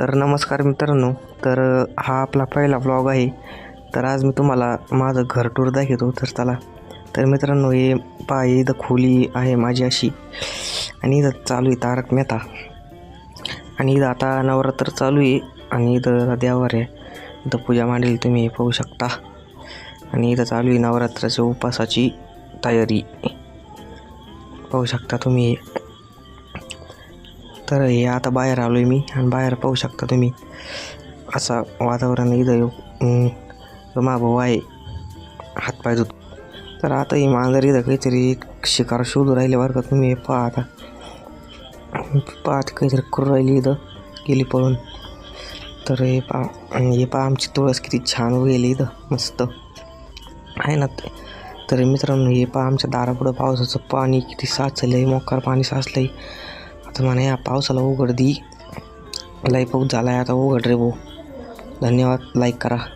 तर नमस्कार मित्रांनो. तर हा आपला पहिला व्लॉग आहे. तर आज मी तुम्हाला माझं घर टूर दाखवतो. तर चला. तर मित्रांनो, हे पहा, इथं खोली आहे माझी अशी, आणि इथं चालू आहे तारक मेहता. आणि इथं आता नवरात्र चालू आहे आणि इथं देवावर आहे. इथं पूजा मांडली तुम्ही पाहू शकता. आणि इथं चालू आहे नवरात्राच्या उपासाची तयारी पाहू शकता तुम्ही. तर हे आता बाहेर आलो आहे मी, आणि बाहेर पाहू शकता तुम्ही असा वातावरण. इथं मा भाऊ आहे हातपाय धुत. तर आता ही मांजर इथं काहीतरी शिकार शोधू राहिले बरं का तुम्ही. पहा आता काहीतरी करू राहिली, इथं गेली पळून. तर हे पहा आमची तुळस किती छान उगेली इथं, मस्त आहे ना. तर मित्रांनो, हे पहा आमच्या दारापुढं पावसाचं पाणी किती साचलं आहे, मोकार पाणी साचलं आहे. आता म्हणा या पावसाला उघड दी. लई पाऊस झाला आहे आता, उघड रे भाऊ. धन्यवाद, लाईक करा.